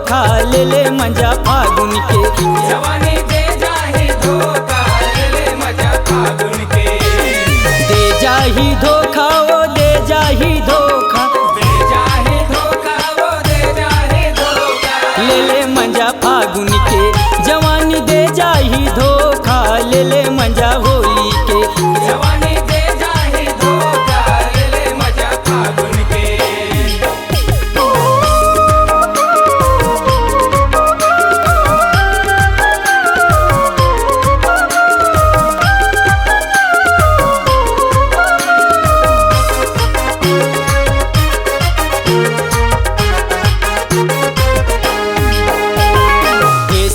धोखा ले ले मजा फागुन के। जवानी दे जाही धोखा ले ले मजा फागुन के। दे जाही धोखा वो दे जाही धोखा, दे जाही धोखा वो दे जाही धोखा। ले ले मजा फागुन के। जवानी दे जाही धोखा ले ले मजा होली के। जवानी दे जाही धोखा ले ले मजा फागुन के।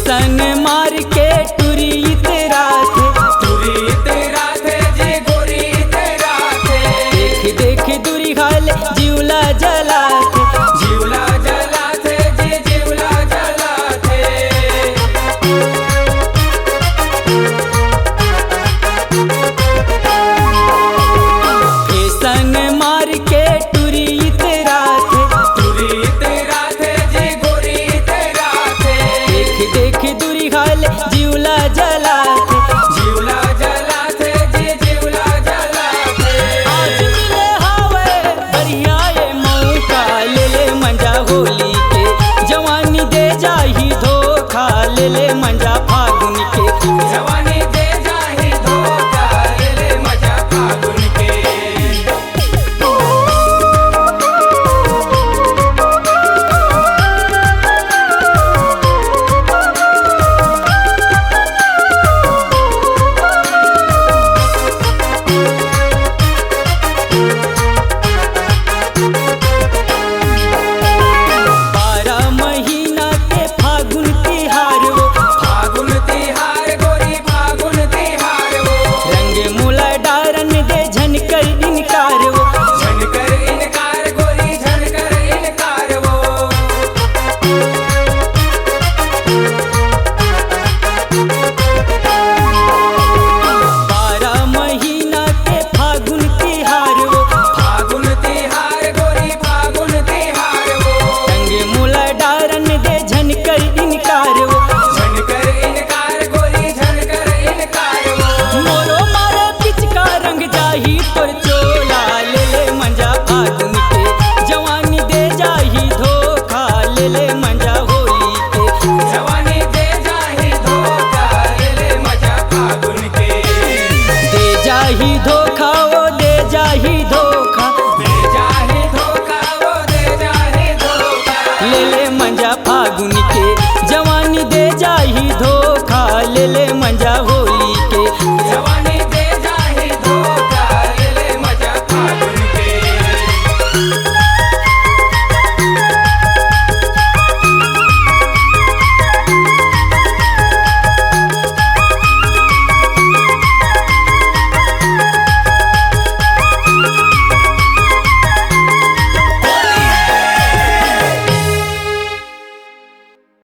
सन मार के टुरी तेरा थे, तुरी तेरा थे जी गोरी तेरा थे। देख देख दूरी हाल जीवला जला थे। जीवला जला थे जी जीवला जला थे। सन मार के टुरी तेरा थे, तुरी तेरा थे जी गोरी तेरा थे। देख देख दूरी हाल जीवला जला